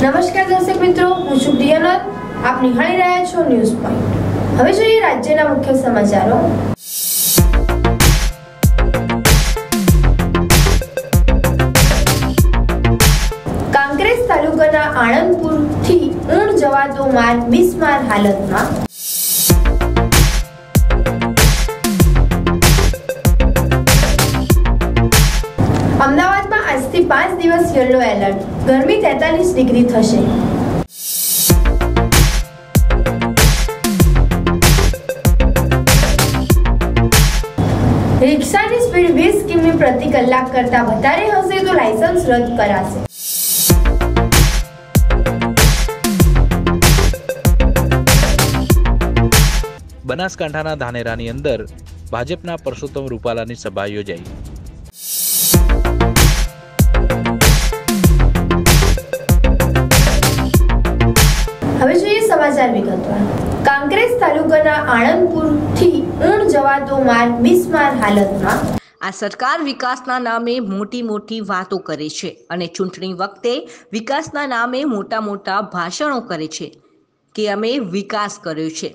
નમસ્કાર દર્શક મિત્રો, હું છું પ્રિયનલ. આપ નિહાળી રહ્યા છો ન્યૂઝ પોઈન્ટ. હવે જોઈએ રાજ્યના મુખ્ય સમાચારો. કાંકરેજ તાલુકાના આણંદપુરથી ઊણ જવાતો માર્ગ બિસ્માર હાલતમાં. અમદાવાદમાં આજથી 5 દિવસ યલો એલર્ટ. ગરમી 43 ડિગ્રી થશે. રિક્ષાની સ્પીડ 20 કિમી પ્રતિ કલાક કરતા વધારે હશે તો લાયસન્સ રદ કરાશે. બનાસકાંઠાના ધાનેરાની અંદર ભાજપના પરસોત્તમ રૂપાલાની સભા યોજાઈ. હવે જોઈએ સમાચાર વિગતવાર. કાંકરેજ તાલુકાના આણંદપુરથી ઊણ જવાતો માર્ગ બિસ્માર હાલતમાં. આ સરકાર વિકાસના નામે મોટી વાતો કરે છે અને ચૂંટણી વખતે વિકાસના નામે મોટા ભાષણો કરે છે કે અમે વિકાસ કર્યો છે,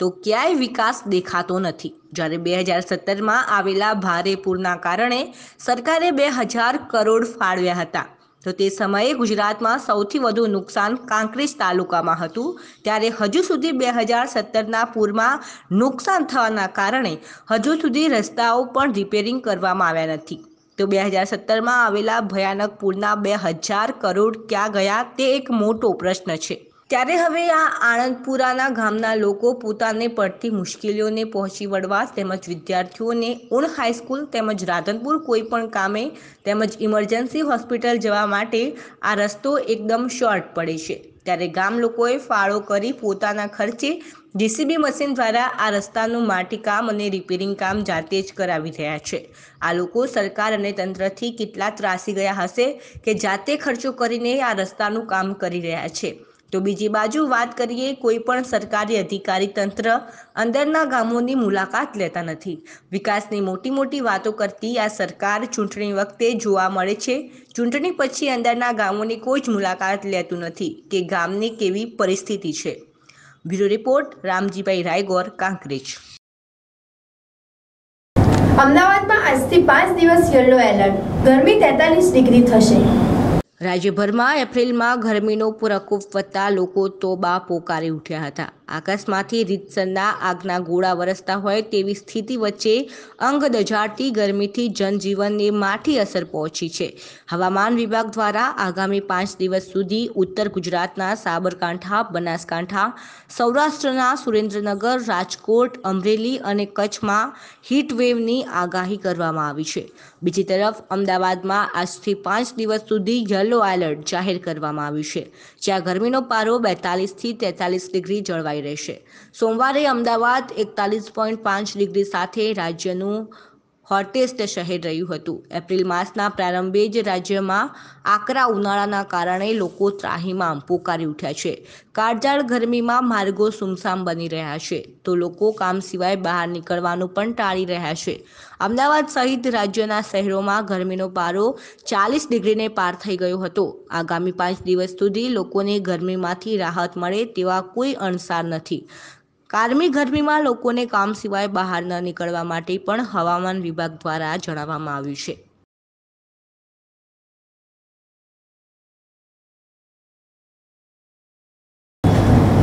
તો ક્યાંય વિકાસ દેખાતો નથી. જ્યારે 2017માં આવેલા ભારે પૂરના કારણે સરકારે 2000 કરોડ ફાળવ્યા હતા, તો તે સમયે ગુજરાતમાં સૌથી વધુ નુકસાન કાંકરેજ તાલુકામાં હતું. ત્યારે હજુ સુધી 2017ના પૂરમાં નુકસાન થવાના કારણે હજુ સુધી રસ્તાઓ પણ રિપેરિંગ કરવામાં આવ્યા નથી. તો 2017માં આવેલા ભયાનક પૂરના 2000 કરોડ ક્યાં ગયા તે એક મોટો પ્રશ્ન છે. ત્યારે હવે આ આણંદપુરાના ગામના લોકો પોતાને પડતી મુશ્કેલીઓને પહોંચી વળવા તેમજ વિદ્યાર્થીઓને ઊણ હાઈસ્કૂલ તેમજ રાધનપુર કોઈ પણ કામે તેમજ ઇમરજન્સી હોસ્પિટલ જવા માટે આ રસ્તો એકદમ શોર્ટ પડે છે. ત્યારે ગામ લોકોએ ફાળો કરી પોતાના ખર્ચે JCB મશીન દ્વારા આ રસ્તાનું માટીકામ અને રિપેરિંગ કામ જાતે જ કરાવી રહ્યા છે. આ લોકો સરકાર અને તંત્રથી કેટલા ત્રાસી ગયા હશે કે જાતે ખર્ચો કરીને આ રસ્તાનું કામ કરી રહ્યા છે. તો બીજી બાજુ વાત કરીએ, કોઈ પણ સરકારી અધિકારી તંત્ર અંદરના ગામોની મુલાકાત લેતા નથી. વિકાસની મોટી વાતો કરતી આ સરકાર ચૂંટણી વખતે જોવા મળે છે, ચૂંટણી પછી અંદરના ગામોની કોઈ જ મુલાકાત લેતું નથી કે ગામની કેવી પરિસ્થિતિ છે. Bureau report, Ramjibhai Raigor, Kankrej. અમદાવાદમાં આજથી 5 દિવસ યલો એલર્ટ. ગરમી 43 ડિગ્રી થશે. રાજ્યભરમાં એપ્રિલમાં ગરમીનો પ્રકોપ વધતા લોકો તોબા પોકારી ઉઠ્યા હતા. આકાશમાંથી રીતસરના આગના ગોળા વરસતા હોય તેવી સ્થિતિ વચ્ચે અંગ દઝાડતી ગરમીથી જનજીવનને માઠી અસર પહોંચી છે. હવામાન વિભાગ દ્વારા આગામી 5 દિવસ સુધી ઉત્તર ગુજરાતના સાબરકાંઠા, બનાસકાંઠા, સૌરાષ્ટ્રના સુરેન્દ્રનગર, રાજકોટ, અમરેલી અને કચ્છમાં હીટવેવની આગાહી કરવામાં આવી છે. બીજી તરફ અમદાવાદમાં આજથી 5 દિવસ સુધી યલો એલર્ટ જાહેર કરવામાં આવ્યું છે, જ્યાં ગરમીનો પારો 42થી 43 ડિગ્રી જળવાઈ રહેશે. સોમવારે અમદાવાદ 41.5 ડિગ્રી સાથે રાજ્યનું હોટેસ્ટ શહેર રહ્યું હતું. એપ્રિલ માસના પ્રારંભે જ રાજ્યમાં આકરા ઉનાળાના કારણે લોકો ત્રાહિમામ પોકારી ઉઠ્યા છે. કાળઝાળ ગરમીમાં માર્ગો સુમસામ બની રહ્યા છે, તો લોકો કામ સિવાય બહાર નીકળવાનું પણ ટાળી રહ્યા છે. અમદાવાદ સહિત રાજ્યના શહેરોમાં ગરમીનો પારો 40 ડિગ્રીને પાર થઈ ગયો હતો. આગામી 5 દિવસ સુધી લોકોને ગરમીમાંથી રાહત મળે તેવા કોઈ અણસાર નથી. કારમી ગરમીમાં લોકોને કામ સિવાય બહાર ન નીકળવા માટે પણ હવામાન વિભાગ દ્વારા જણાવવામાં આવ્યું છે.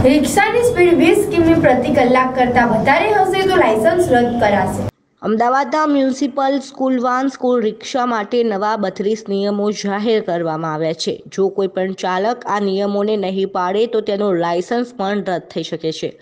રિક્ષાની સ્પીડ 20 કિમી પ્રતિ કલાક કરતા વધારે હશે તો લાયસન્સ રદ કરાશે. અમદાવાદના મ્યુનિસિપલ સ્કૂલ વાન, સ્કૂલ રિક્ષા માટે નવા 32 નિયમો જાહેર કરવામાં આવ્યા છે. જો કોઈ પણ ચાલક આ નિયમોને નહીં પાડે તો તેનું લાયસન્સ પણ રદ થઈ શકે છે.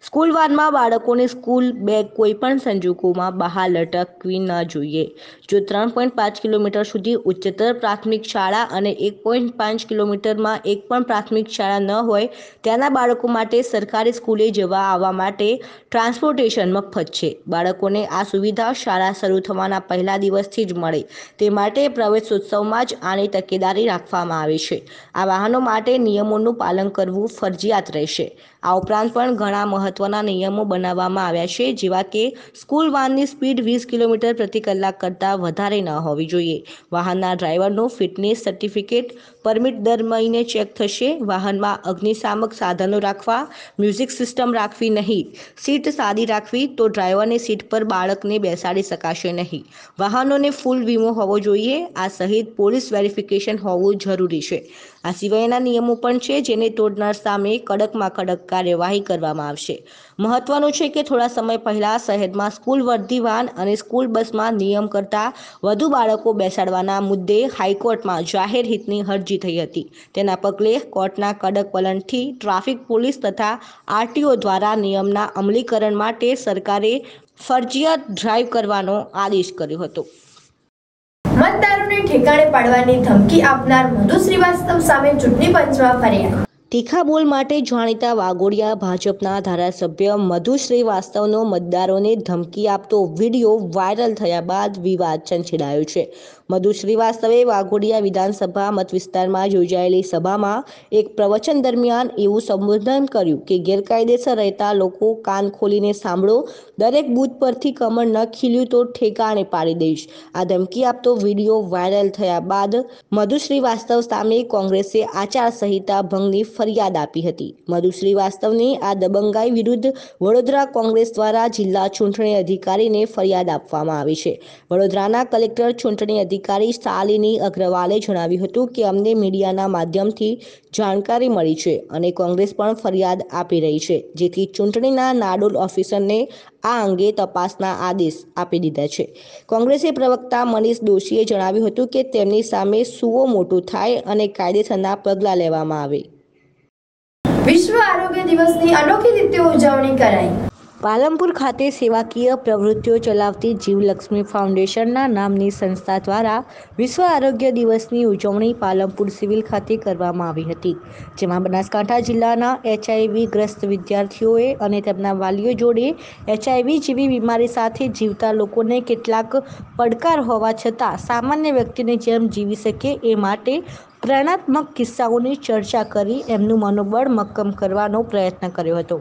સ્કૂલ વાનમાં બાળકોની સ્કૂલ બેગ કોઈ પણ સંજોગોમાં બહાર લટકવી ન જોઈએ. જો 3.5 કિલોમીટર સુધી ઉચ્ચતર પ્રાથમિક શાળા અને 1.5 કિલોમીટરમાં એક પણ પ્રાથમિક શાળા ન હોય ત્યાંના બાળકો માટે સરકારી સ્કૂલે જવા આવવા માટે ટ્રાન્સપોર્ટેશન મફત છે. બાળકોને આ સુવિધા શાળા શરૂ થવાના પહેલા દિવસથી જ મળે તે માટે પ્રવેશોત્સવમાં જ આની તકેદારી રાખવામાં આવે છે. આ વાહનો માટે નિયમોનું પાલન કરવું ફરજિયાત રહેશે. આ ઉપરાંત પણ ઘણા મહત્વના નિયમો બનાવવામાં આવ્યા છે, જેવા કે સ્કૂલ વાનની સ્પીડ 20 કિલોમીટર પ્રતિ કલાક કરતાં વધારે ન હોવી જોઈએ. વાહનના ડ્રાઈવરનું ફિટનેસ સર્ટિફિકેટ પરમિટ દર મહિને ચેક થશે. વાહનમાં અગ્નિશામક સાધનો રાખવા, મ્યુઝિક સિસ્ટમ રાખવી નહીં. સીટ સાદી રાખવી તો ડ્રાઈવરની સીટ પર બાળકને બેસાડી શકાશે નહીં. વાહનોને ફૂલ વીમો હોવો જોઈએ. આ સહિત પોલીસ વેરિફિકેશન હોવું જરૂરી છે. આ સિવાયના નિયમો પણ છે, જેને તોડનાર સામે કડકમાં કડક કાર્યવાહી કરવામાં આવશે. મહત્વનું છે કે થોડા સમય પહેલા શહેરમાં સ્કૂલ વર્ધી વાન અને સ્કૂલ બસમાં નિયમ કરતાં વધુ બાળકો બેસાડવાના મુદ્દે હાઈકોર્ટમાં જાહેર હિતની અરજી થઈ હતી. તેના પગલે કોર્ટના કડક વલણથી ટ્રાફિક પોલીસ તથા આરટીઓ દ્વારા નિયમના અમલીકરણ માટે સરકારે ફરજિયાત ડ્રાઈવ કરવાનો આદેશ કર્યો હતો. મતદારોને ઠેકાણે પાડવાની ધમકી આપનાર મધુ શ્રીવાસ્તવ સામે ચૂંટણી પંચમાં ફરિયાદ. તીખા બોલ માટે જાણીતા વાઘોડિયા ભાજપના ધારાસભ્ય મધુ શ્રીવાસ્તવનો મતદારોને ધમકી આપતો વિડીયો વાયરલ થયા બાદ વિવાદ છંછેડાયો છે. મધુ શ્રીવાસ્તવે વાઘોડિયા વિધાનસભા મત વિસ્તારમાં યોજાયેલી સભામાં એક પ્રવચન દરમિયાન એવું સંબોધન કર્યું કે ગેરકાયદેસર રહેતા લોકો કાન ખોલીને સાંભળો, દરેક બૂથ પરથી કમળ ન ખીલ્યું તો ઠેકાણે પાડી દઈશ. આ ધમકી આપતો વિડીયો વાયરલ થયા બાદ મધુ શ્રીવાસ્તવ સામે કોંગ્રેસે આચારસંહિતા ભંગની ફરિયાદ આપી હતી. મધુ શ્રીવાસ્તવની આ દબંગાઈ વિરુદ્ધ વડોદરા કોંગ્રેસ દ્વારા જિલ્લા ચૂંટણી અધિકારીને ફરિયાદ આપવામાં આવી છે. વડોદરાના કલેક્ટર ચૂંટણી અધિકારી શાલિની અગ્રવાલે જણાવ્યું હતું કે અમને મીડિયાના માધ્યમથી જાણકારી મળી છે અને કોંગ્રેસ પણ ફરિયાદ આપી રહી છે, જેથી ચૂંટણીના નાડોલ ઓફિસરને આ અંગે તપાસના આદેશ આપી દીધા છે. કોંગ્રેસે પ્રવક્તા મનીષ દોશીએ જણાવ્યું હતું કે તેમની સામે સુઓ મોટું થાય અને કાયદેસરના પગલાં લેવામાં આવે. વિશ્વ આરોગ્ય દિવસની અનોખી રીતે ઉજવણી કરાઈ. પાલનપુર ખાતે સેવાકીય પ્રવૃત્તિઓ ચલાવતી જીવલક્ષ્મી ફાઉન્ડેશનના નામની સંસ્થા દ્વારા વિશ્વ આરોગ્ય દિવસની ઉજવણી પાલનપુર સિવિલ ખાતે કરવામાં આવી હતી, જેમાં બનાસકાંઠા જિલ્લાના HIV ગ્રસ્ત વિદ્યાર્થીઓએ અને તેમના વાલીઓ જોડે HIV જેવી બીમારી સાથે જીવતા લોકોને કેટલાક પડકાર હોવા છતાં સામાન્ય વ્યક્તિની જેમ જીવી શકે એ માટે પ્રેરણાત્મક કિસ્સાઓની ચર્ચા કરી એમનું મનોબળ મક્કમ કરવાનો પ્રયત્ન કર્યો હતો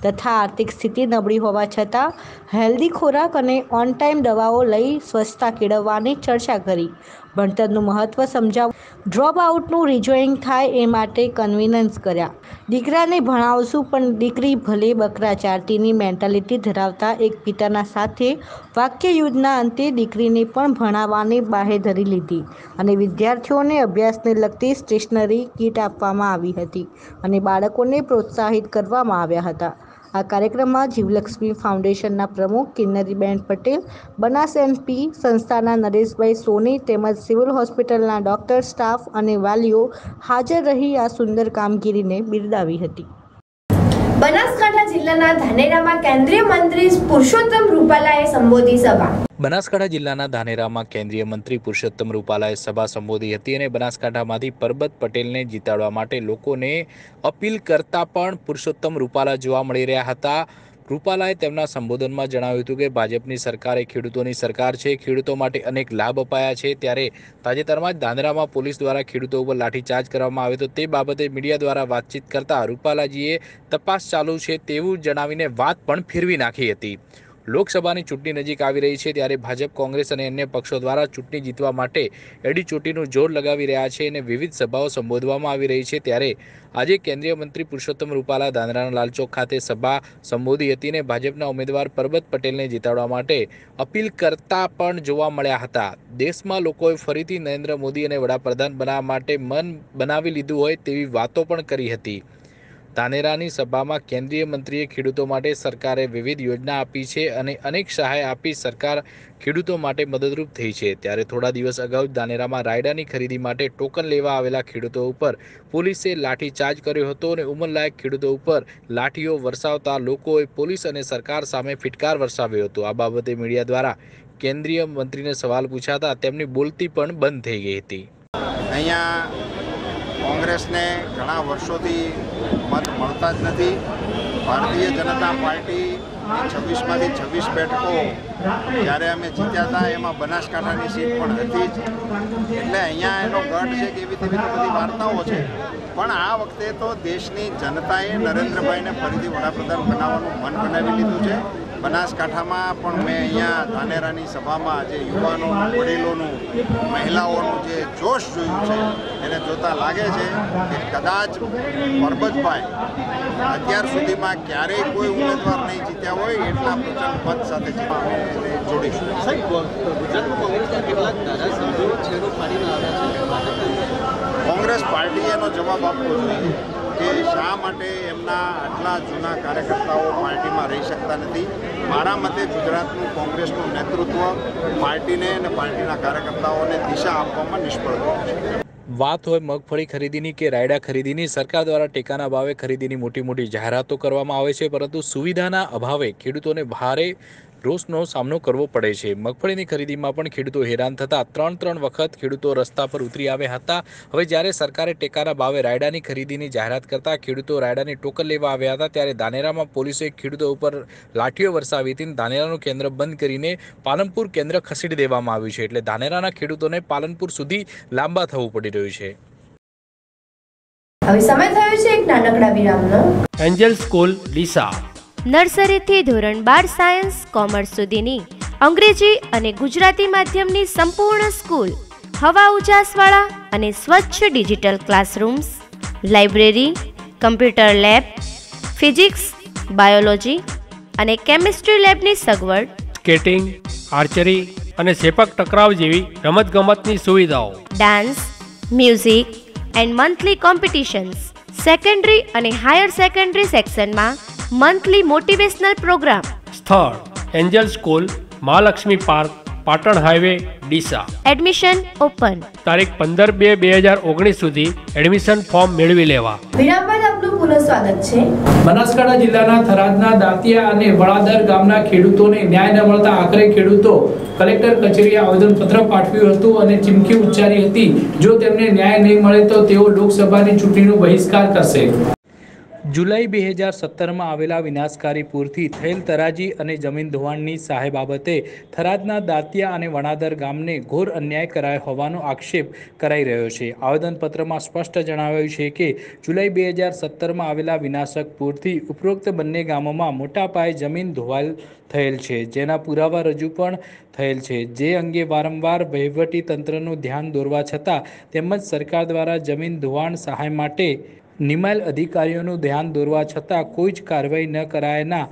તથા આર્થિક સ્થિતિ નબળી હોવા છતાં હેલ્ધી ખોરાક અને ઓન ટાઈમ દવાઓ લઈ સ્વચ્છતા કેળવવાની ચર્ચા કરી. ભણતરનું મહત્ત્વ સમજાવ, ડ્રોપ આઉટનું રિજોઈંગ થાય એ માટે કન્વિનન્સ કર્યા. દીકરાને ભણાવશું પણ દીકરી ભલે બકરા ચારતીની મેન્ટાલિટી ધરાવતા એક પિતાના સાથે વાક્ય યુદ્ધના અંતે દીકરીને પણ ભણાવવાની બાહેધરી લીધી અને વિદ્યાર્થીઓને અભ્યાસને લગતી સ્ટેશનરી કીટ આપવામાં આવી હતી અને બાળકોને પ્રોત્સાહિત કરવામાં આવ્યા હતા. આ કાર્યક્રમમાં જીવલક્ષ્મી ફાઉન્ડેશનના પ્રમુખ કિન્નરીબેન પટેલ, બનાસ એનપી સંસ્થાના નરેશભાઈ સોની તેમજ સિવિલ હોસ્પિટલના ડોક્ટર, સ્ટાફ અને વાલીઓ હાજર રહી આ સુંદર કામગીરીને બિરદાવી હતી. બનાસકાંઠા જિલ્લાના ધાનેરામાં કેન્દ્રીય મંત્રી પુરુષોત્તમ રૂપાલાએ સંબોધી સભા. બનાસકાંઠા જિલ્લાના ધાનેરામાં કેન્દ્રીય મંત્રી પુરુષોત્તમ રૂપાલાએ સભા સંબોધી હતી અને બનાસકાંઠામાંથી પરબત પટેલને જીતાડવા માટે લોકોને અપીલ કરતા પણ પુરુષોત્તમ રૂપાલા જોવા મળી રહ્યા હતા. રૂપાલાએ તેમના સંબોધનમાં જણાવ્યું હતું કે ભાજપની સરકાર એ ખેડૂતોની સરકાર છે. ખેડૂતો માટે અનેક લાભ અપાયા છે. ત્યારે તાજેતરમાં જ ધાનેરામાં પોલીસ દ્વારા ખેડૂતો ઉપર લાઠીચાર્જ કરવામાં આવ્યો હતો. તે બાબતે મીડિયા દ્વારા વાતચીત કરતા રૂપાલાજીએ તપાસ ચાલુ છે તેવું જણાવીને વાત પણ ફેરવી નાખી હતી. લોકસભાની ચૂંટણી નજીક આવી રહી છે ત્યારે ભાજપ, કોંગ્રેસ અને અન્ય પક્ષો દ્વારા ચૂંટણી જીતવા માટે એડીચોટીનું જોર લગાવી રહ્યા છે અને વિવિધ સભાઓ સંબોધવામાં આવી રહી છે. ત્યારે આજે કેન્દ્રીય મંત્રી પુરુષોત્તમ રૂપાલા ધાનેરાના લાલચોક ખાતે સભા સંબોધી હતી અને ભાજપના ઉમેદવાર પરબત પટેલને જીતાડવા માટે અપીલ કરતા પણ જોવા મળ્યા હતા. દેશમાં લોકોએ ફરીથી નરેન્દ્ર મોદી અને વડાપ્રધાન બનાવવા માટે મન બનાવી લીધું હોય તેવી વાતો પણ કરી હતી. ધાનેરાની સભામાં કેન્દ્રીય મંત્રીએ ખેડૂતો માટે સરકારે વિવિધ યોજના આપી છે અને અનેક સહાય આપી સરકાર ખેડૂતો માટે મદદરૂપ થઈ છે. ત્યારે થોડા દિવસ અગાઉ ધાનેરામાં રાયડાની ખરીદી માટે ટોકન લેવા આવેલા ખેડૂતો ઉપર પોલીસે લાઠીચાર્જ કર્યો હતો અને ઉંમરલાયક ખેડૂતો ઉપર લાઠીઓ વરસાવતા લોકોએ પોલીસ અને સરકાર સામે ફિટકાર વરસાવ્યો હતો. આ બાબતે મીડિયા દ્વારા કેન્દ્રીય મંત્રીને સવાલ પૂછાતા તેમની બોલતી પણ બંધ થઈ ગઈ હતી. અહીંયા કોંગ્રેસને ઘણા વર્ષોથી મત મળતા જ નથી. ભારતીય જનતા પાર્ટી 26માંથી 26 બેઠકો જ્યારે અમે જીત્યા હતા એમાં બનાસકાંઠાની સીટ પણ હતી જ, એટલે અહીંયા એનો ગઢ છે કે એવી તેવી તો બધી વાર્તાઓ છે. પણ આ વખતે તો દેશની જનતાએ નરેન્દ્રભાઈને ફરીથી વડાપ્રધાન બનાવવાનું મન બનાવી લીધું છે. બનાસકાંઠામાં પણ મેં અહીંયા ધાનેરાની સભામાં જે યુવાનોનું, વડીલોનું, મહિલાઓનું જે જોશ જોયું છે એને જોતાં લાગે છે કે કદાચ પરબતભાઈ અત્યાર સુધીમાં ક્યારેય કોઈ ઉમેદવાર નહીં જીત્યા હોય એટલા પ્રચંડ મત સાથે જોડીશું. કોંગ્રેસ પાર્ટીએ એનો જવાબ આપવો જોઈએ કે શા માટે એમના આટલા જૂના કાર્યકર્તાઓ પાર્ટીમાં રહી શકતા નથી. મારા મતે ગુજરાતનું કોંગ્રેસનું નેતૃત્વ પાર્ટીને અને પાર્ટીના કાર્યકર્તાઓને દિશા આપવામાં નિષ્ફળ ગયું છે. વાત હોય મગફળી ખરીદીની કે રાયડા ખરીદીની, સરકાર દ્વારા ટેકાના ભાવે ખરીદીની મોટી મોટી જાહેરાતો કરવામાં આવે છે, પરંતુ સુવિધાના અભાવે ખેડૂતોને ભારે રોષનો સામનો કરવો પડે છે. મગફળીની ખરીદીમાં પણ ખેડૂતો હેરાન થતા 3 વખત ખેડૂતો રસ્તા પર ઉતરી આવ્યા હતા. હવે જ્યારે સરકારે ટેકાના ભાવે રાયડાની ખરીદીની જાહેરાત કરતા ખેડૂતો રાયડાની ટોકન લેવા આવ્યા હતા, ત્યારે ધાનેરામાં પોલીસે ખેડૂતો ઉપર લાઠીઓ વરસાવી હતી. ધાનેરાનું કેન્દ્ર બંધ કરીને પાલનપુર કેન્દ્ર ખસેડી દેવામાં આવ્યું છે, એટલે ધાનેરાના ખેડૂતોને પાલનપુર સુધી લાંબા થવું પડી રહ્યું છે. હવે સમય થયો છે એક નાનકડા વિરામનો. એન્જલ સ્કૂલ ડીસા નર્સરીથી ધોરણ 12 સાયન્સ કોમર્સ સુધીની અંગ્રેજી અને ગુજરાતી માધ્યમની સંપૂર્ણ સ્કૂલ, હવા ઉજાસવાળા અને સ્વચ્છ digital classrooms, library, computer lab, physics, biology અને કેમિસ્ટ્રી લેબની સગવડ, સ્કેટિંગ, આર્ચરી અને સેપક ટકરાવ જેવી રમતગમતની સુવિધાઓ, dance, music and monthly competitions, secondary અને હાયર સેકન્ડરી સેક્શનમાં મંથલી મોટિવેશનલ પ્રોગ્રામ. સ્થળ Angel school, Mahalakshmi park, Patan highway, Deesa. Admission open. તારીખ 15/2/2019 સુધી એડમિશન ફોર્મ મેળવી લેવા. વિરામ બાદ આપનું પુનઃ સ્વાગત છે. બનાસકાંઠા જિલ્લાના થરાદના દાંતિયા અને વડાદર ગામના ખેડૂતોને ન્યાય ન મળતા આખરે ખેડૂતો કલેક્ટર કચેરીએ આવેદનપત્ર પાઠવ્યું હતું અને ચીમકી ઉચ્ચારી હતી, જો તેમને ન્યાય નહીં મળે તો તેઓ લોકસભાની ચૂંટણીનો બહિષ્કાર કરશે. જુલાઈ 2017માં આવેલા વિનાશકારી પૂરથી થયેલ તરાજી અને જમીન ધોવાણની સહાય બાબતે થરાદના દાંતિયા અને વણાદર ગામને ઘોર અન્યાય કરાયો હોવાનો આક્ષેપ કરાઈ રહ્યો છે. આવેદનપત્રમાં સ્પષ્ટ જણાવાયું છે કે જુલાઈ 2017માં આવેલા વિનાશક પૂરથી ઉપરોક્ત બંને ગામોમાં મોટા પાયે જમીન ધોવાણ થયેલ છે, જેના પુરાવા રજૂ પણ થયેલ છે, જે અંગે વારંવાર વહીવટી તંત્રનું ધ્યાન દોરવા છતાં તેમજ સરકાર દ્વારા જમીન ધોવાણ સહાય માટે નિમાયેલ અધિકારીઓનું ધ્યાન દોરવા છતાં કોઈ જ કાર્યવાહી ન કરાયાના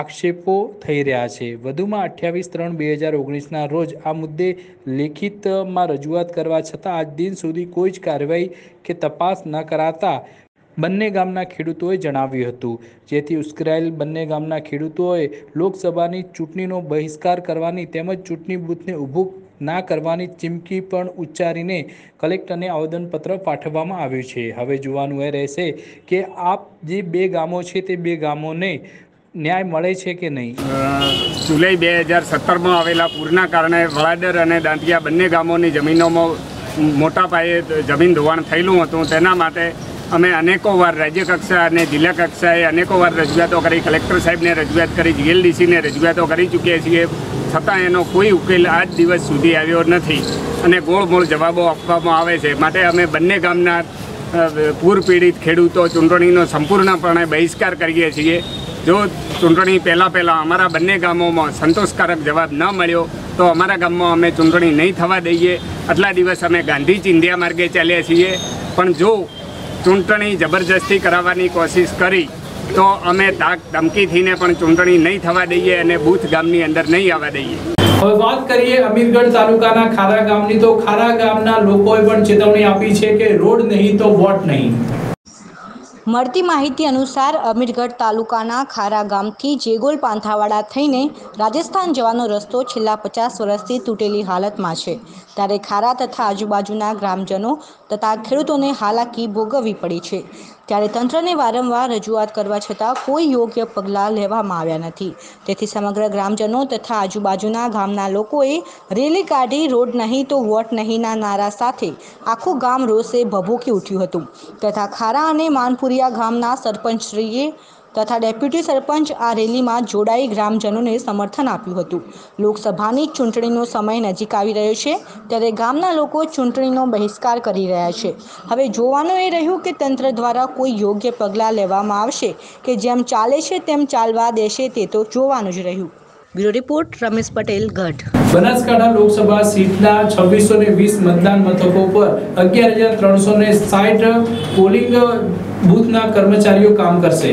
આક્ષેપો થઈ રહ્યા છે. વધુમાં 28/3/2019ના રોજ આ મુદ્દે લેખિતમાં રજૂઆત કરવા છતાં આજ દિન સુધી કોઈ જ કાર્યવાહી કે તપાસ ન કરાતા બંને ગામના ખેડૂતોએ જણાવ્યું હતું, જેથી ઉશ્કેરાયેલ બંને ગામના ખેડૂતોએ લોકસભાની ચૂંટણીનો બહિષ્કાર કરવાની તેમજ ચૂંટણી બૂથને ઊભું ના કરવાની ચીમકી પણ ઉચ્ચારીને કલેક્ટરને આવેદનપત્ર પાઠવવામાં આવ્યું છે. હવે જોવાનું એ રહેશે કે આ જે બે ગામો છે તે બે ગામોને ન્યાય મળે છે કે નહીં. જુલાઈ 2017માં આવેલા પૂરના કારણે વડાદર અને દાંતિયા બંને ગામોની જમીનોમાં મોટા પાયે જમીન ધોવાણ થયેલું હતું. તેના માટે અમે અનેકો વાર રાજ્ય કક્ષા અને જિલ્લા કક્ષાએ અનેકો વાર રજૂઆતો કરી, કલેક્ટર સાહેબને રજૂઆત કરી, જીએલડીસીને રજૂઆતો કરી ચૂક્યા છીએ, છતાં એનો કોઈ ઉકેલ આજ દિવસ સુધી આવ્યો નથી અને ગોળમોળ જવાબો આપવામાં આવે છે. માટે અમે બંને ગામના પૂર પીડિત ખેડૂતો ચૂંટણીનો સંપૂર્ણપણે બહિષ્કાર કરીએ છીએ. જો ચૂંટણી પહેલાં અમારા બંને ગામોમાં સંતોષકારક જવાબ ન મળ્યો તો અમારા ગામમાં અમે ચૂંટણી નહીં થવા દઈએ. આટલા દિવસ અમે ગાંધી ચિંધ્યા માર્ગે ચાલ્યા છીએ, પણ જો ચૂંટણી જબરજસ્તી કરાવવાની કોશિશ કરી તો અમે તાક ધમકીથીને પણ ચૂંટણી નહીં થવા દઈએ અને બૂથ ગામની અંદર નહીં આવવા દઈએ. હવે વાત કરીએ અમીરગઢ તાલુકાના ખારા ગામની, તો ખારા ગામના લોકોએ પણ ચેતવણી આપી છે કે રોડ નહીં તો વોટ નહીં. મળતી માહિતી અનુસાર અમીરગઢ તાલુકાના ખારા ગામથી જેગોલ પાંથાવાડા થઈને રાજસ્થાન જવાનો રસ્તો છેલ્લા 50 વર્ષથી તૂટેલી હાલતમાં છે, ત્યારે ખારા તથા આજુબાજુના ગ્રામજનો તથા ખેડૂતોને હાલાકી ભોગવવી પડી છે. ત્યારે તંત્રને વારંવાર રજૂઆત કરવા છતાં કોઈ યોગ્ય પગલાં લેવામાં આવ્યા નથી. તેથી સમગ્ર ગ્રામજનો તથા આજુબાજુના ગામના લોકોએ રેલી કાઢી રોડ નહીં તો વોટ નહીંના નારા સાથે આખું ગામ રોષે ભભૂકી ઉઠ્યું હતું. તથા ખારા અને માનપુરિયા ગામના સરપંચશ્રીએ તથા ડેપ્યુટી સરપંચ આ રેલીમાં જોડાઈ ગ્રામજનોને સમર્થન આપ્યું હતું. લોકસભાની ચૂંટણીનો સમય નજીક આવી રહ્યો છે ત્યારે ગામના લોકો ચૂંટણીનો બહિષ્કાર કરી રહ્યા છે. હવે જોવાનું એ રહ્યું કે તંત્ર દ્વારા કોઈ યોગ્ય પગલાં લેવામાં આવશે કે જેમ ચાલે છે તેમ ચાલવા દેશે, તે તો જોવાનું જ રહ્યું. બ્યુરો રિપોર્ટ રમેશ પટેલ, ગઢ. બનાસકાંઠા લોકસભા સીટના 2620 મતદાન મથકો પર 11360 પોલિંગ બૂથના કર્મચારીઓ કામ કરશે.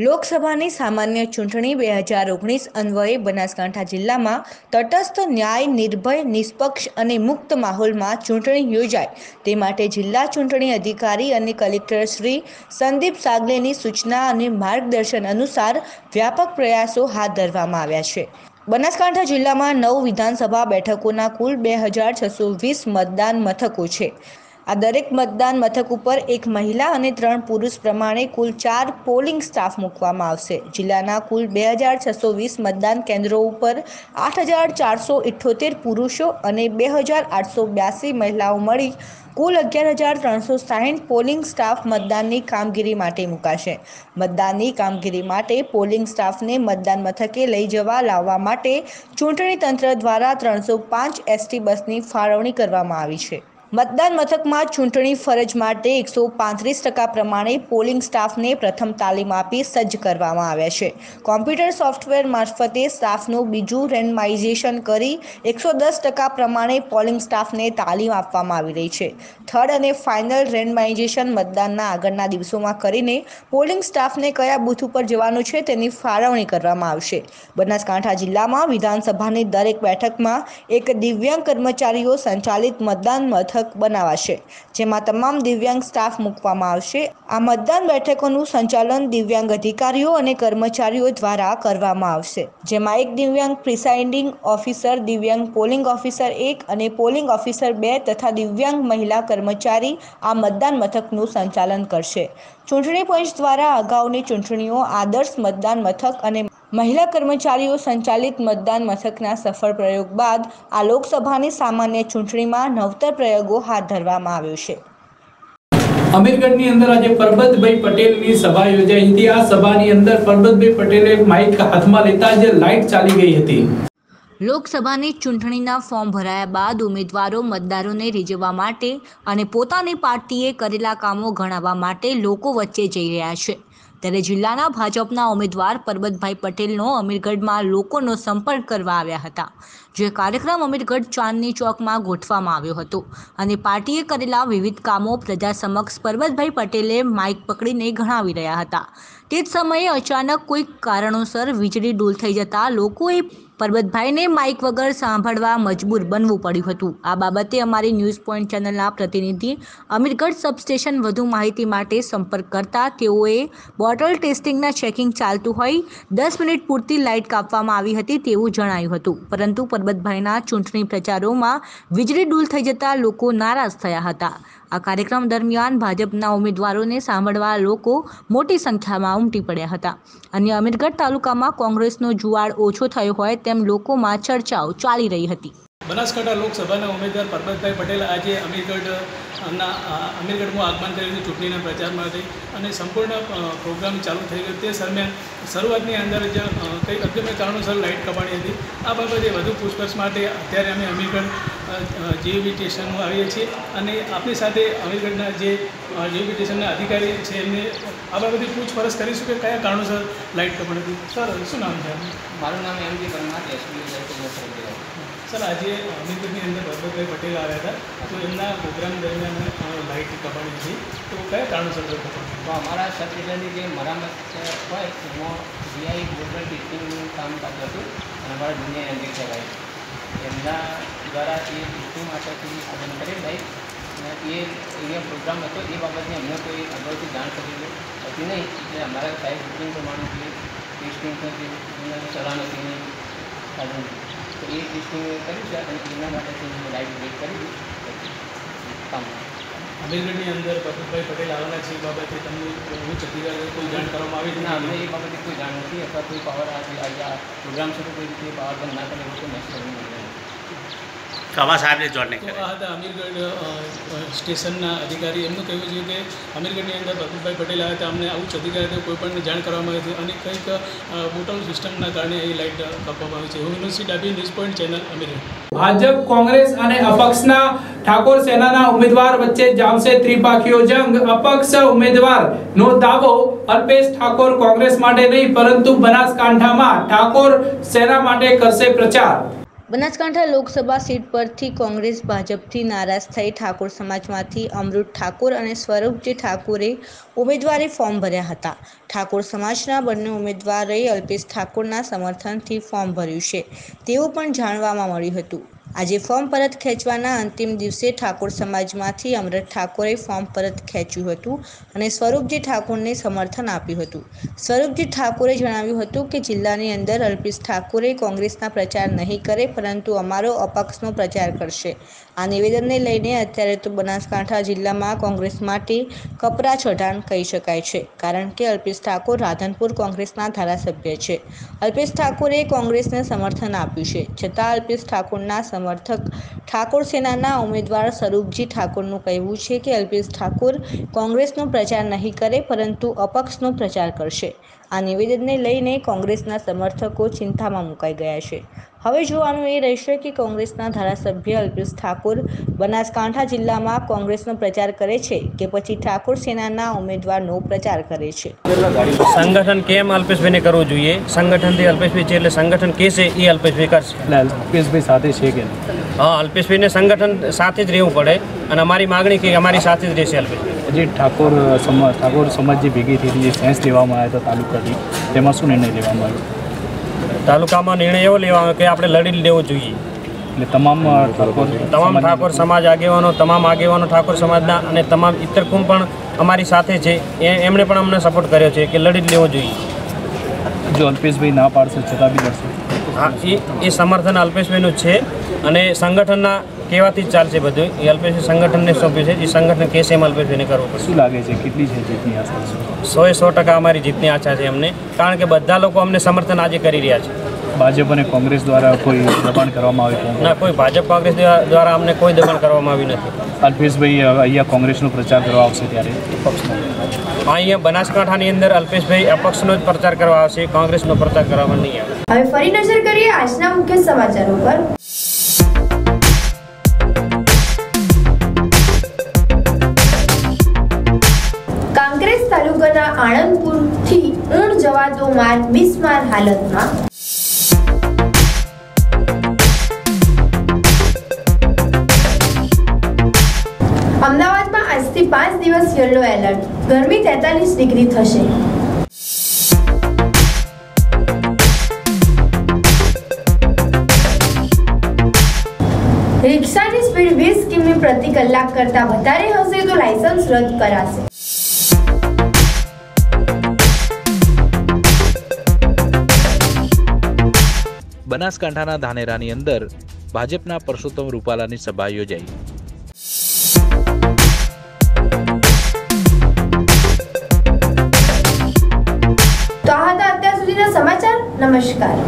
લોકસભાની સામાન્ય ચૂંટણી 2019 અન્વયે બનાસકાંઠા જિલ્લામાં તટસ્થ, ન્યાય, નિર્ભય, નિષ્પક્ષ અને મુક્ત માહોલમાં ચૂંટણી યોજાય તે માટે જિલ્લા ચૂંટણી અધિકારી અને કલેક્ટર શ્રી સંદીપ સાગલેની સૂચના અને માર્ગદર્શન અનુસાર વ્યાપક પ્રયાસો હાથ ધરવામાં આવ્યા છે. બનાસકાંઠા જિલ્લામાં 9 વિધાનસભા બેઠકોના કુલ 2620 મતદાન મથકો છે. આ દરેક મતદાન મથક ઉપર એક મહિલા અને 3 પુરુષ પ્રમાણે કુલ 4 પોલિંગ સ્ટાફ મૂકવામાં આવશે. જિલ્લાના કુલ 2620 મતદાન કેન્દ્રો ઉપર 8478 પુરુષો અને 2882 મહિલાઓ મળી કુલ 11360 પોલિંગ સ્ટાફ મતદાનની કામગીરી માટે મુકાશે. મતદાનની કામગીરી માટે પોલિંગ સ્ટાફને મતદાન મથકે લઈ જવા લાવવા માટે ચૂંટણી તંત્ર દ્વારા 305 એસટી બસની ફાળવણી કરવામાં આવી છે. મતદાન મથકમાં ચૂંટણી ફરજ માટે 135% પ્રમાણે પોલિંગ સ્ટાફને પ્રથમ તાલીમ આપી સજ્જ કરવામાં આવ્યા છે. કોમ્પ્યુટર સોફ્ટવેર મારફતે સ્ટાફનું બીજું રેન્ડમાઇઝેશન કરી 110% પ્રમાણે પોલિંગ સ્ટાફને તાલીમ આપવામાં આવી રહી છે. થર્ડ અને ફાઇનલ રેન્ડમાઇઝેશન મતદાનના આગળના દિવસોમાં કરીને પોલિંગ સ્ટાફને કયા બૂથ ઉપર જવાનું છે તેની ફાળવણી કરવામાં આવશે. બનાસકાંઠા જિલ્લામાં વિધાનસભાની દરેક બેઠકમાં એક દિવ્યાંગ કર્મચારીઓ સંચાલિત મતદાન મથક બનાવાશે, જેમાં તમામ દિવ્યાંગ સ્ટાફ મૂકવામાં આવશે. આ મતદાન બેઠકોનું સંચાલન દિવ્યાંગ અધિકારીઓ અને કર્મચારીઓ દ્વારા કરવામાં આવશે, જેમાં એક દિવ્યાંગ પ્રિસાઇડિંગ ઓફિસર, દિવ્યાંગ પોલિંગ ઓફિસર 1 અને પોલિંગ ઓફિસર 2 તથા દિવ્યાંગ મહિલા કર્મચારી આ મતદાન મથકનું સંચાલન કરશે. ચૂંટણી પંચ દ્વારા અગાઉની ચૂંટણીઓ આદર્શ મતદાન મથક અને મહિલા કર્મચારીઓ સંચાલિત મતદાન મથકના સફળ પ્રયોગ બાદ આ લોકસભાની સામાન્ય ચૂંટણીમાં નવતર પ્રયોગો હાથ ધરવામાં આવ્યો છે. અમીરગઢની અંદર આજે પરબતભાઈ પટેલની સભા યોજાઈ હતી. આ સભાની અંદર પરબતભાઈ પટેલે માઇક હાથમાં લેતા જ લાઇટ ચાલી ગઈ હતી. લોકસભાની ચૂંટણીના ફોર્મ ભરાયા બાદ ઉમેદવારો મતદારોને રીઝવવા માટે અને પોતાની પાર્ટીએ કરેલા કામો ગણાવવા માટે લોકો વચ્ચે જઈ રહ્યા છે. ત્યારે જિલ્લાના ભાજપના ઉમેદવાર પરબતભાઈ પટેલનો અમીરગઢમાં લોકોનો સંપર્ક કરવા આવ્યા હતા. જે કાર્યક્રમ અમીરગઢ ચાંદની ચોકમાં ગોઠવવામાં આવ્યો હતો અને પાર્ટીએ કરેલા વિવિધ કામો પ્રજા સમક્ષ પરબતભાઈ પટેલે માઇક પકડીને ગણાવી રહ્યા હતા. તે જ સમયે અચાનક કોઈ કારણોસર વીજળી ડૂલ થઈ જતા લોકોએ પરબતભાઈને માઇક વગર સાંભળવા મજબૂર બનવું પડ્યું હતું. આ બાબતે અમારી ન્યૂઝ પોઈન્ટ ચેનલના પ્રતિનિધિ અમીરગઢ સબસ્ટેશન વધુ માહિતી માટે સંપર્ક કરતા તેઓએ બોટલ ટેસ્ટિંગના ચેકિંગ ચાલતું હોય 10 મિનિટ પૂરતી લાઇટ કાપવામાં આવી હતી તેવું જણાયું હતું. પરંતુ પરબતભાઈના ચૂંટણી પ્રચારોમાં વીજળી ડૂલ થઈ જતા લોકો નારાજ થયા હતા. આ કાર્યક્રમ દરમિયાન ભાજપના ઉમેદવારોને સાંભળવા લોકો મોટી સંખ્યામાં ઉમટી પડ્યા હતા. અને અમીરગઢ તાલુકામાં કોંગ્રેસનો જુવાળ ઓછો થયો હોય તેમ લોકોમાં ચર્ચાઓ ચાલી રહી હતી. બનાસકાંઠા લોકસભાના ઉમેદવાર પરબતભાઈ પટેલ આજે અમીરગઢમાં આગમન કર્યું હતું ચૂંટણીના પ્રચાર માટે અને સંપૂર્ણ પ્રોગ્રામ ચાલુ થઈ ગયો. તે દરમિયાન શરૂઆતની અંદર જ કંઈક અગમ્ય કારણોસર લાઇટ કપાણી હતી. આ બાબતે વધુ પૂછપરછ માટે અત્યારે અમે અમીરગઢ જીયુબી સ્ટેશનમાં આવીએ છીએ અને આપણી સાથે અમીરગઢના જે જીયુબી સ્ટેશનના અધિકારી છે એમને આ બાબતે પૂછપરછ કરીશું કે કયા કારણોસર લાઇટ કપાણી હતી. સર, શું નામ છે? મારું નામ એમ જી પરમાર, એસપી. સર, આજે અમીરગઢની અંદર પરબતભાઈ પટેલ આવ્યા હતા, તો એમના પ્રોગ્રામ દરમિયાન લાઇટ કપાણી હતી, તો કયા કારણોસર કપાણી? તો અમારા સબસ્ટેશનની જે મરામત હોય એમાં જીઆઈ બોટલ ટેસ્ટિંગનું કામ કરતું હતું અને અમારા જુનિયર એન્જિનિયર એમના દ્વારા એ ટેસ્ટિંગ માટેથી આગળ કરેલ લાઇટ અને એ અહીંયા પ્રોગ્રામ હતો એ બાબતની અમને કોઈ અગાઉથી જાણ કરેલી હતી નહીં. એટલે અમારા સાહેબ બુકિંગ પ્રમાણે જે ટેસ્ટિંગ સલાહ નથી સાધન તો એ ટેસ્ટિંગ કર્યું છે અને એના માટેથી લાઇટ બ્રેક કરી કામ. અમીરગઢની અંદર પરબતભાઈ પટેલ આવેલા છે એ બાબતે તમને ઉચ્ચ અધિકારીઓ કોઈ જાણ કરવામાં આવી? ના, અમને એ બાબતે કોઈ જાણ નથી અથવા કોઈ પાવર આ પ્રોગ્રામ શરૂ કોઈ રીતે પાવર બંધ ના કરે એવું કોઈ મેસેજ નથી. કવા સાહેબને જોડને તો આ હતા અમીરગઢ સ્ટેશનના અધિકારી. એમનું કહેવું છે કે અમીરગઢની અંદર પ્રફુલભાઈ પટેલ આવ્યા હતા, અમને આવું જ અધિકારી હતો, કોઈ પણ જાણ કરવામાં આવી હતી અને કંઈક બોટલ સિસ્ટમના કારણે એ લાઇટ કાપવામાં આવી છે. હું યુનિવર્સિટી ડાબી news point channel Amirgadh. Bhajap, Congress અને અપક્ષના ઠાકોર સેનાના ઉમેદવાર વચ્ચે જામશે ત્રિપાખીઓ જંગ. અપક્ષ ઉમેદવારનો દાવો, અલ્પેશ ઠાકોર કોંગ્રેસ માટે નહીં પરંતુ બનાસકાંઠામાં ઠાકોર સેના માટે કરશે પ્રચાર. બનાસકાંઠા લોકસભા સીટ પરથી કોંગ્રેસ ભાજપથી નારાજ થઈ ઠાકોર સમાજમાંથી અમૃત ઠાકોર અને સ્વરૂપજી ઠાકોરે ઉમેદવારી ફોર્મ ભર્યા હતા. ઠાકોર સમાજના બંને ઉમેદવારોએ અલ્પેશ ઠાકોરના સમર્થનથી ફોર્મ ભર્યું છે તેવું પણ જાણવામાં મળ્યું હતું. આજે ફોર્મ પરત ખેંચવાના અંતિમ દિવસે ઠાકોર સમાજમાંથી અમૃત ઠાકોરે ફોર્મ પરત ખેંચ્યું હતું અને સ્વરૂપજી ઠાકોરને સમર્થન આપ્યું હતું. સ્વરૂપજી ઠાકોરે જણાવ્યું હતું કે જિલ્લાની અંદર અલ્પેશ ઠાકોરે કોંગ્રેસના પ્રચાર નહીં કરે પરંતુ અમારો અપક્ષનો પ્રચાર કરશે. આ નિવેદનને લઈને અત્યારે તો બનાસકાંઠા જિલ્લામાં કોંગ્રેસ માટે કપરા ચઢાણ કહી શકાય છે, કારણ કે અલ્પેશ ઠાકોર રાધનપુર કોંગ્રેસના ધારાસભ્ય છે. અલ્પેશ ઠાકોરે કોંગ્રેસને સમર્થન આપ્યું છે, છતાં અલ્પેશ ઠાકોરના સમર્થક ઠાકોર સેનાના ઉમેદવાર સ્વરૂપજી ઠાકોરનું કહેવું છે કે અલ્પેશ ઠાકોર કોંગ્રેસનો પ્રચાર નહીં કરે પરંતુ અપક્ષનો પ્રચાર કરશે. આ નિવેદનને લઈને કોંગ્રેસના સમર્થકો ચિંતામાં મુકાઈ ગયા છે. હવે જોવાનું એ રહેશે કે કોંગ્રેસના ધારાસભ્ય અલ્પેશ ઠાકોર બનાસકાંઠા જિલ્લામાં કોંગ્રેસનો પ્રચાર કરે છે કે પછી ઠાકોર સેનાના ઉમેદવારનો પ્રચાર કરે છે. સંગઠન કેમ અલ્પેશભાઈને કરવું જોઈએ? સંગઠનથી અલ્પેશભાઈ છે એટલે સંગઠન કહેશે એ અલ્પેશભાઈ કરશે. અલ્પેશભાઈ સાથે છે કે હા, અલ્પેશભાઈને સંગઠન સાથે જ રહેવું પડે અને અમારી માગણી કે અમારી સાથે જ રહેશે અલ્પેશભાઈ. જે ઠાકોર સમાજ જે ભેગી થઈને જે સેન્સ લેવામાં આવ્યા હતા તાલુકાથી, તેમાં શું નિર્ણય લેવામાં આવ્યો? તાલુકામાં નિર્ણય એવો લેવાનો કે આપણે લડી લેવો જોઈએ. એટલે તમામ ઠાકોર સમાજ આગેવાનો, તમામ આગેવાનો ઠાકોર સમાજના અને તમામ ઇતર કુમ પણ અમારી સાથે છે. એમણે પણ અમને સપોર્ટ કર્યો છે કે લડી લેવો જોઈએ. જો અલ્પેશભાઈ ના પાડશે છતાં બી લડશે? હા, એ સમર્થન અલ્પેશભાઈનું છે અને સંગઠનના કહેવાથી જ ચાલશે બધું. એ અલ્પેશભાઈ સંગઠનને સોંપ્યું છે, એ સંગઠન કહેશે એમ અલ્પેશભાઈને કરવું પડશે. શું લાગે છે કેટલી છે જીતની આશા? 100% અમારી જીતની આશા છે અમને, કારણ કે બધા લોકો અમને સમર્થન આજે કરી રહ્યા છે. ભાજપ અને કોંગ્રેસ દ્વારા કોઈ દબાણ કરવામાં આવ્યું? ના, કોઈ ભાજપ કોંગ્રેસ દ્વારા અમને કોઈ દબાણ કરવામાં આવ્યું નથી. અલ્પેશભાઈ અહીંયા કોંગ્રેસનો પ્રચાર કરવા આવશે ત્યારે અહીંયા બનાસકાંઠાની અંદર અલ્પેશભાઈ અપક્ષનો જ પ્રચાર કરવા આવશે, કોંગ્રેસનો પ્રચાર કરવા નહીં આવે. હવે ફરી નજર કરીએ આજના મુખ્ય સમાચારો પર. કાંકરેજ તાલુકાના આણંદપુરથી ઊણ જવાતો માર્ગ બિસ્માર હાલતમાં. અમદાવાદમાં આજથી 5 દિવસ યલો એલર્ટ, ગરમી 43 ડિગ્રી થશે. રિક્ષાની સ્પીડ 20 કિમી પ્રતિ કલાક કરતા વધારે હશે તો લાયસન્સ રદ કરાશે. બનાસકાંઠાના ધાનેરાની અંદર ભાજપના પરસોત્તમ રૂપાલાની સભા યોજાઈ. તો આ હતા અત્યાર સુધીના સમાચાર. નમસ્કાર.